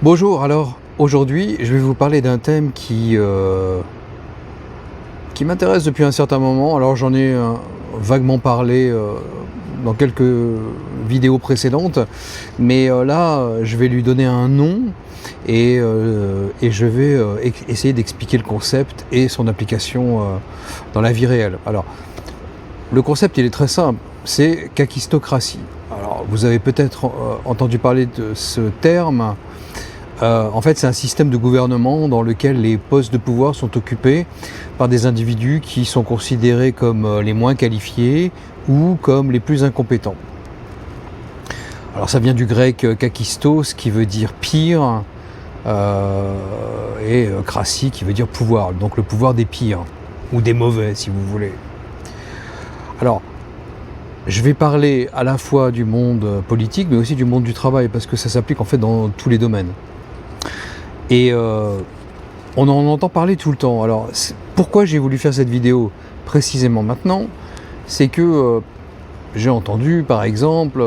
Bonjour, alors aujourd'hui je vais vous parler d'un thème qui m'intéresse depuis un certain moment. Alors j'en ai vaguement parlé dans quelques vidéos précédentes, mais là je vais lui donner un nom et je vais essayer d'expliquer le concept et son application dans la vie réelle. Alors le concept il est très simple, c'est kakistocratie. Alors vous avez peut-être entendu parler de ce terme. En fait, c'est un système de gouvernement dans lequel les postes de pouvoir sont occupés par des individus qui sont considérés comme les moins qualifiés ou comme les plus incompétents. Alors ça vient du grec kakistos qui veut dire pire et kratie qui veut dire pouvoir, donc le pouvoir des pires ou des mauvais si vous voulez. Alors, je vais parler à la fois du monde politique mais aussi du monde du travail parce que ça s'applique en fait dans tous les domaines. Et on en entend parler tout le temps. Alors, pourquoi j'ai voulu faire cette vidéo précisément maintenant? C'est que j'ai entendu, par exemple,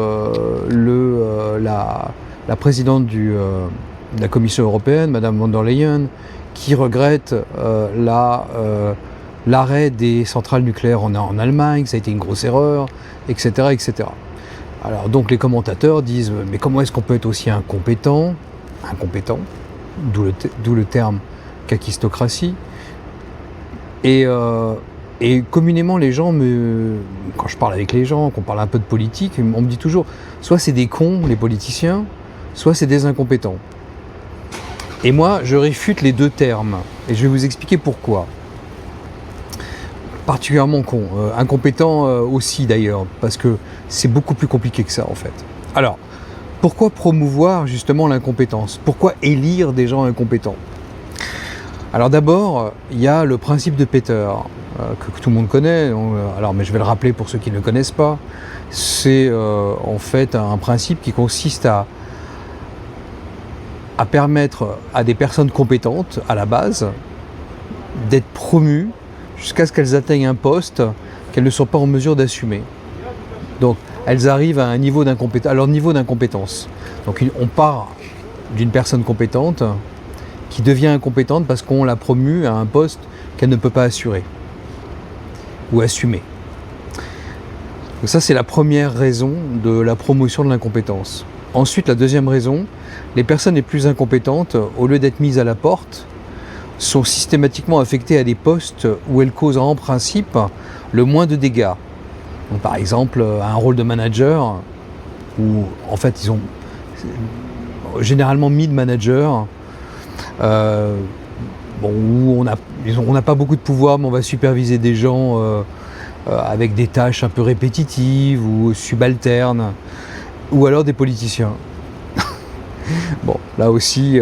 la présidente de la Commission européenne, Madame von der Leyen, qui regrette l'arrêt des centrales nucléaires en Allemagne, ça a été une grosse erreur, etc., etc. Alors, donc, les commentateurs disent « Mais comment est-ce qu'on peut être aussi incompétent ?» D'où le terme kakistocratie. Et communément, les gens quand je parle avec les gens, qu'on parle un peu de politique, on me dit toujours, soit c'est des cons, les politiciens, soit c'est des incompétents. Et moi, je réfute les deux termes, et je vais vous expliquer pourquoi. Particulièrement con, incompétent aussi d'ailleurs, parce que c'est beaucoup plus compliqué que ça en fait. Alors, pourquoi promouvoir justement l'incompétence? Pourquoi élire des gens incompétents? Alors d'abord, il y a le principe de Peter, que tout le monde connaît, mais je vais le rappeler pour ceux qui ne le connaissent pas. C'est en fait un principe qui consiste à permettre à des personnes compétentes, à la base, d'être promues jusqu'à ce qu'elles atteignent un poste qu'elles ne sont pas en mesure d'assumer. Donc, elles arrivent à leur niveau d'incompétence. Donc on part d'une personne compétente qui devient incompétente parce qu'on l'a promue à un poste qu'elle ne peut pas assurer ou assumer. Donc ça, c'est la première raison de la promotion de l'incompétence. Ensuite, la deuxième raison, les personnes les plus incompétentes, au lieu d'être mises à la porte, sont systématiquement affectées à des postes où elles causent en principe le moins de dégâts. Donc, par exemple, un rôle de manager, où en fait ils ont généralement mis de manager, où on n'a pas beaucoup de pouvoir, mais on va superviser des gens avec des tâches un peu répétitives ou subalternes, ou alors des politiciens. Bon, là aussi,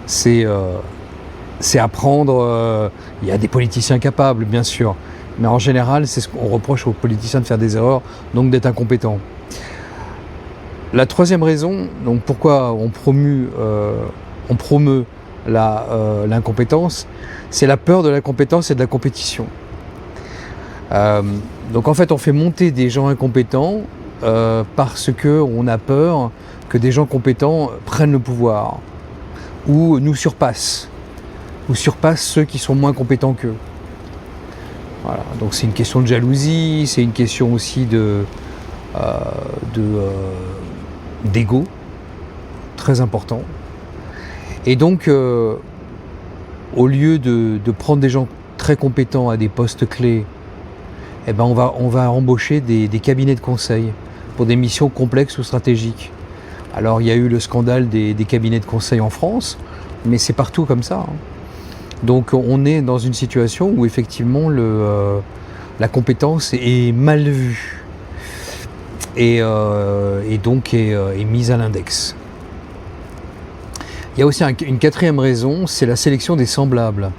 c'est à prendre. Il y a des politiciens capables, bien sûr. Mais en général, c'est ce qu'on reproche aux politiciens de faire des erreurs, donc d'être incompétents. La troisième raison, donc pourquoi on promeut l'incompétence, c'est la peur de l'incompétence et de la compétition. Donc en fait, on fait monter des gens incompétents parce qu'on a peur que des gens compétents prennent le pouvoir ou nous surpassent, ou surpassent ceux qui sont moins compétents qu'eux. Voilà, donc c'est une question de jalousie, c'est une question aussi d'ego, très important. Et donc, au lieu de prendre des gens très compétents à des postes clés, eh ben on va embaucher des cabinets de conseil pour des missions complexes ou stratégiques. Alors il y a eu le scandale des cabinets de conseil en France, mais c'est partout comme ça, hein. Donc on est dans une situation où effectivement la compétence est mal vue et donc est mise à l'index. Il y a aussi une quatrième raison, c'est la sélection des semblables.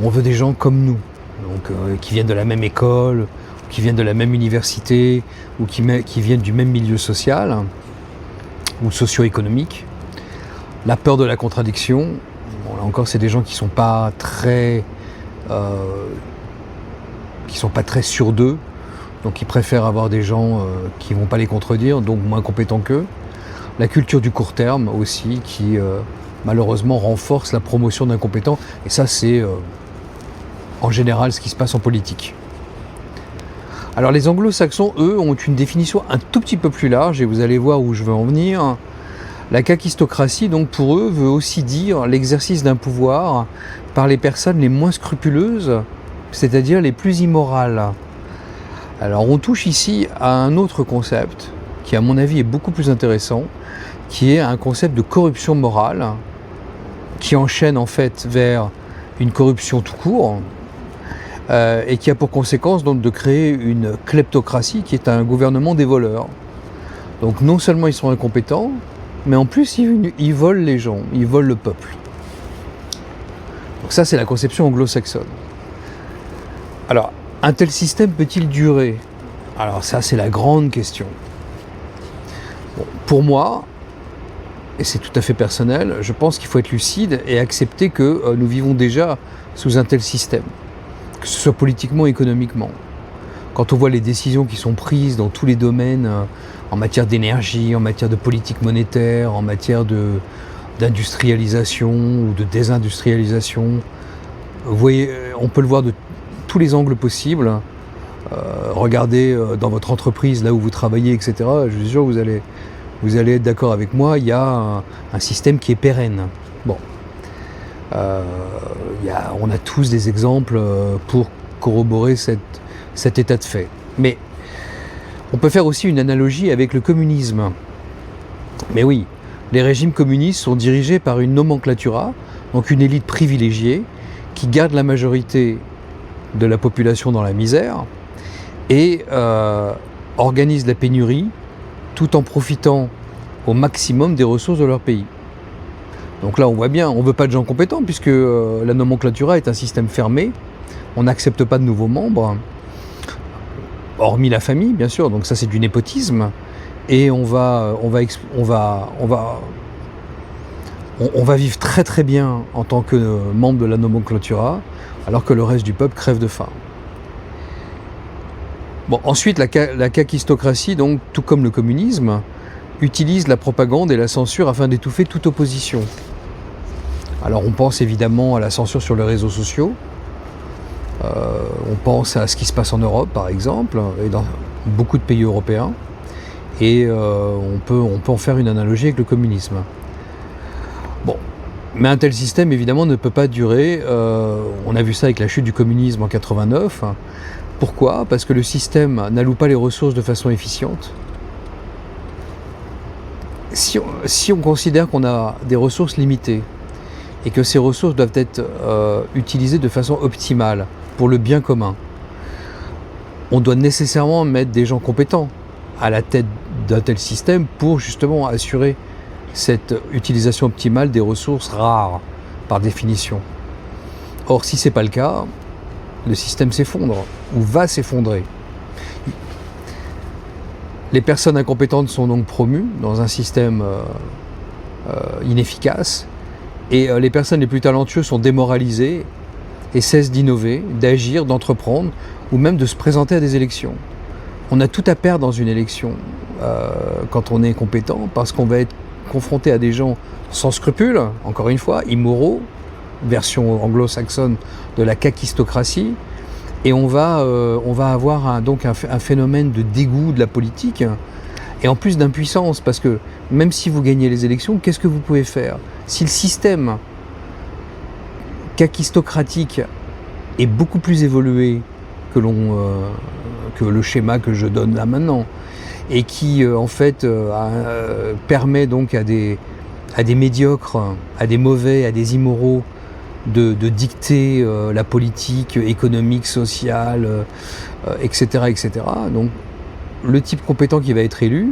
On veut des gens comme nous, donc qui viennent de la même école, qui viennent de la même université ou qui viennent du même milieu social ou socio-économique. La peur de la contradiction. Bon, là encore, c'est des gens qui sont pas très sûrs d'eux, donc ils préfèrent avoir des gens qui vont pas les contredire, donc moins compétents qu'eux. la culture du court terme aussi, qui malheureusement renforce la promotion d'incompétents. Et ça, c'est en général ce qui se passe en politique. Alors les anglo-saxons, eux, ont une définition un tout petit peu plus large, et vous allez voir où je veux en venir. La kakistocratie, donc pour eux, veut aussi dire l'exercice d'un pouvoir par les personnes les moins scrupuleuses, c'est-à-dire les plus immorales. Alors on touche ici à un autre concept, qui à mon avis est beaucoup plus intéressant, qui est un concept de corruption morale, qui enchaîne en fait vers une corruption tout court, et qui a pour conséquence donc de créer une kleptocratie qui est un gouvernement des voleurs. Donc non seulement ils sont incompétents, mais en plus ils volent les gens, ils volent le peuple. Donc ça c'est la conception anglo-saxonne. Alors, un tel système peut-il durer? Alors ça c'est la grande question. Bon, pour moi, et c'est tout à fait personnel, je pense qu'il faut être lucide et accepter que nous vivons déjà sous un tel système, que ce soit politiquement, économiquement. Quand on voit les décisions qui sont prises dans tous les domaines, en matière d'énergie, en matière de politique monétaire, en matière d'industrialisation ou de désindustrialisation, vous voyez, on peut le voir de tous les angles possibles. Regardez dans votre entreprise, là où vous travaillez, etc. Je suis sûr que vous allez être d'accord avec moi, il y a un système qui est pérenne. Bon. On a tous des exemples pour corroborer cet état de fait. Mais on peut faire aussi une analogie avec le communisme. Mais oui, les régimes communistes sont dirigés par une nomenclatura, donc une élite privilégiée, qui garde la majorité de la population dans la misère et organise la pénurie tout en profitant au maximum des ressources de leur pays. Donc là, on voit bien, on ne veut pas de gens compétents puisque la nomenclatura est un système fermé. On n'accepte pas de nouveaux membres, hormis la famille, bien sûr. Donc ça, c'est du népotisme. Et on va vivre très très bien en tant que membre de la nomenclatura, alors que le reste du peuple crève de faim. Bon, ensuite, la kakistocratie, donc, tout comme le communisme, utilise la propagande et la censure afin d'étouffer toute opposition. Alors on pense évidemment à la censure sur les réseaux sociaux, on pense à ce qui se passe en Europe par exemple, et dans beaucoup de pays européens, et on peut en faire une analogie avec le communisme. Bon, mais un tel système évidemment ne peut pas durer, on a vu ça avec la chute du communisme en 89. Pourquoi? Parce que le système n'alloue pas les ressources de façon efficiente. Si on considère qu'on a des ressources limitées et que ces ressources doivent être utilisées de façon optimale pour le bien commun, on doit nécessairement mettre des gens compétents à la tête d'un tel système pour justement assurer cette utilisation optimale des ressources rares par définition. Or, si ce n'est pas le cas, le système s'effondre ou va s'effondrer. Les personnes incompétentes sont donc promues dans un système inefficace et les personnes les plus talentueuses sont démoralisées et cessent d'innover, d'agir, d'entreprendre ou même de se présenter à des élections. On a tout à perdre dans une élection quand on est compétent parce qu'on va être confronté à des gens sans scrupules, encore une fois, immoraux, version anglo-saxonne de la kakistocratie. Et on va avoir un phénomène de dégoût de la politique et en plus d'impuissance parce que même si vous gagnez les élections, qu'est-ce que vous pouvez faire? Si le système kakistocratique est beaucoup plus évolué que le schéma que je donne là maintenant et qui en fait permet donc à des médiocres, à des mauvais, à des immoraux de dicter la politique économique, sociale, etc., etc. Donc, le type compétent qui va être élu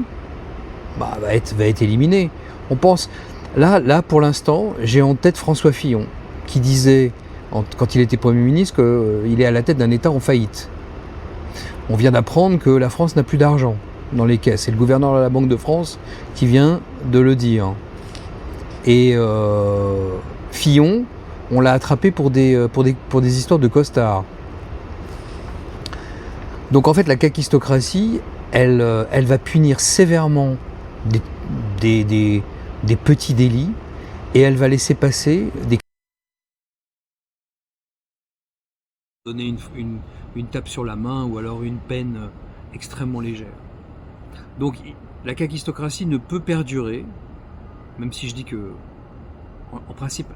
va être éliminé. On pense, là pour l'instant, j'ai en tête François Fillon, qui disait, quand il était Premier ministre, qu'il est à la tête d'un État en faillite. On vient d'apprendre que la France n'a plus d'argent dans les caisses. C'est le gouverneur de la Banque de France qui vient de le dire. Et Fillon, on l'a attrapé pour des histoires de costards. Donc en fait, la kakistocratie, elle va punir sévèrement des petits délits, et elle va laisser passer des... donner une tape sur la main ou alors une peine extrêmement légère. Donc la kakistocratie ne peut perdurer, même si je dis que en principe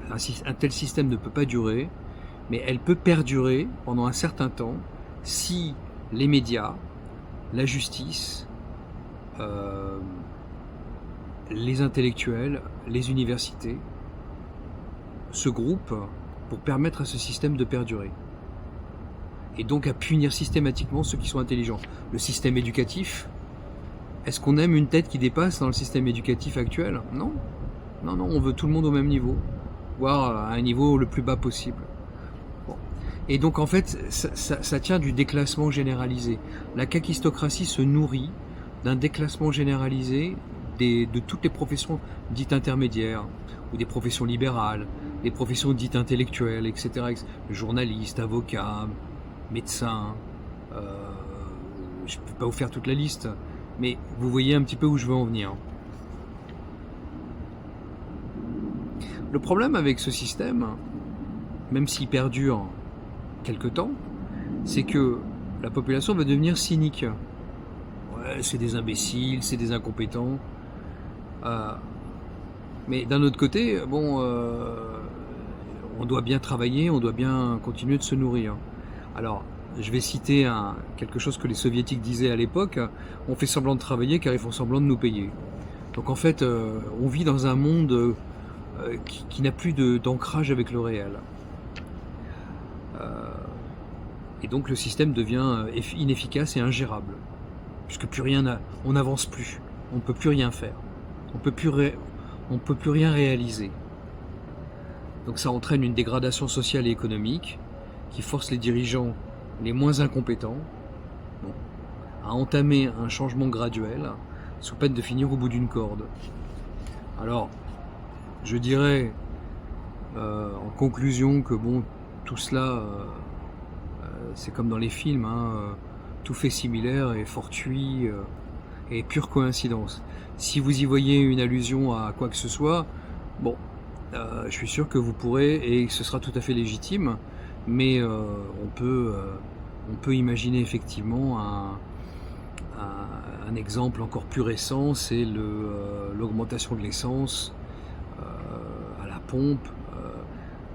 un tel système ne peut pas durer, mais elle peut perdurer pendant un certain temps si les médias, la justice, les intellectuels, les universités se groupent pour permettre à ce système de perdurer. Et donc à punir systématiquement ceux qui sont intelligents. Le système éducatif, est-ce qu'on aime une tête qui dépasse dans le système éducatif actuel? Non. Non, non, on veut tout le monde au même niveau, voire à un niveau le plus bas possible. Bon. Et donc en fait, ça tient du déclassement généralisé. La kakistocratie se nourrit d'un déclassement généralisé de toutes les professions dites intermédiaires, ou des professions libérales, des professions dites intellectuelles, etc. Journalistes, avocats, médecins, je ne peux pas vous faire toute la liste, mais vous voyez un petit peu où je veux en venir. Le problème avec ce système, même s'il perdure quelque temps, c'est que la population va devenir cynique. Ouais, c'est des imbéciles, c'est des incompétents. Mais d'un autre côté, bon, on doit bien travailler, on doit bien continuer de se nourrir. Alors, je vais citer quelque chose que les soviétiques disaient à l'époque, on fait semblant de travailler car ils font semblant de nous payer. Donc en fait, on vit dans un monde qui n'a plus d'ancrage avec le réel. Et donc le système devient inefficace et ingérable, puisque on n'avance plus, on ne peut plus rien faire, on ne peut plus rien réaliser. Donc ça entraîne une dégradation sociale et économique qui force les dirigeants les moins incompétents à entamer un changement graduel sous peine de finir au bout d'une corde. Alors, je dirais en conclusion que bon, tout cela, c'est comme dans les films, tout fait similaire et fortuit et pure coïncidence. Si vous y voyez une allusion à quoi que ce soit, bon, je suis sûr que vous pourrez, et ce sera tout à fait légitime, mais on peut imaginer effectivement un exemple encore plus récent, c'est l'augmentation de l'essence à la pompe,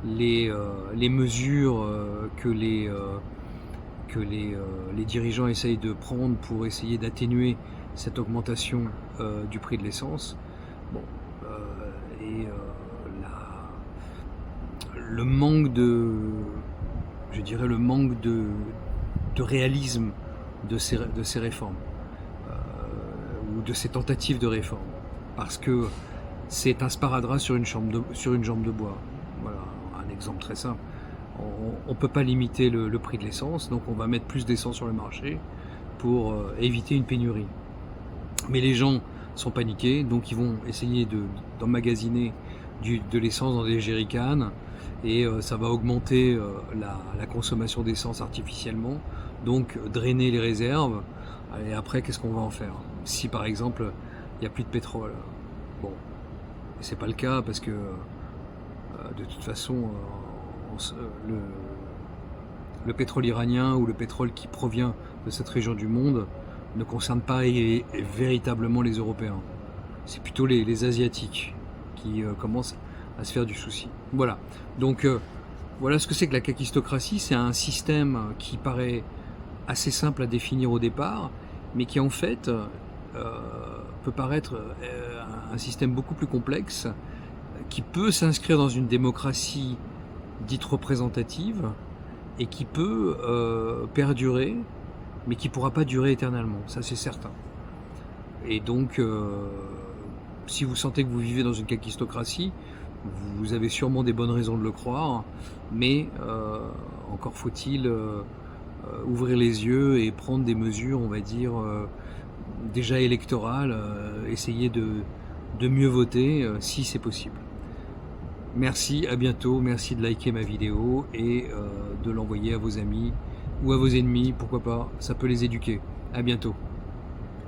les mesures que les dirigeants essayent de prendre pour essayer d'atténuer cette augmentation du prix de l'essence. Bon, le manque de réalisme de ces réformes ou de ces tentatives de réforme, parce que c'est un sparadrap sur une jambe de bois. Voilà, un exemple très simple. On ne peut pas limiter le prix de l'essence, donc on va mettre plus d'essence sur le marché pour éviter une pénurie. Mais les gens sont paniqués, donc ils vont essayer d'emmagasiner de l'essence dans des jerrycans, et ça va augmenter la consommation d'essence artificiellement, donc drainer les réserves. Et après, qu'est-ce qu'on va en faire? Si par exemple, il n'y a plus de pétrole. Bon, c'est pas le cas parce que de toute façon, le pétrole iranien ou le pétrole qui provient de cette région du monde ne concerne pas véritablement les Européens. C'est plutôt les Asiatiques qui commencent à se faire du souci. Voilà. Donc voilà ce que c'est que la kakistocratie. C'est un système qui paraît assez simple à définir au départ, mais qui en fait peut paraître un système beaucoup plus complexe, qui peut s'inscrire dans une démocratie dite représentative et qui peut perdurer, mais qui ne pourra pas durer éternellement, ça c'est certain. Et donc, si vous sentez que vous vivez dans une kakistocratie, vous avez sûrement des bonnes raisons de le croire, mais encore faut-il ouvrir les yeux et prendre des mesures, on va dire, déjà électorales, essayer de mieux voter si c'est possible. Merci, à bientôt, merci de liker ma vidéo et de l'envoyer à vos amis ou à vos ennemis, pourquoi pas, ça peut les éduquer. À bientôt.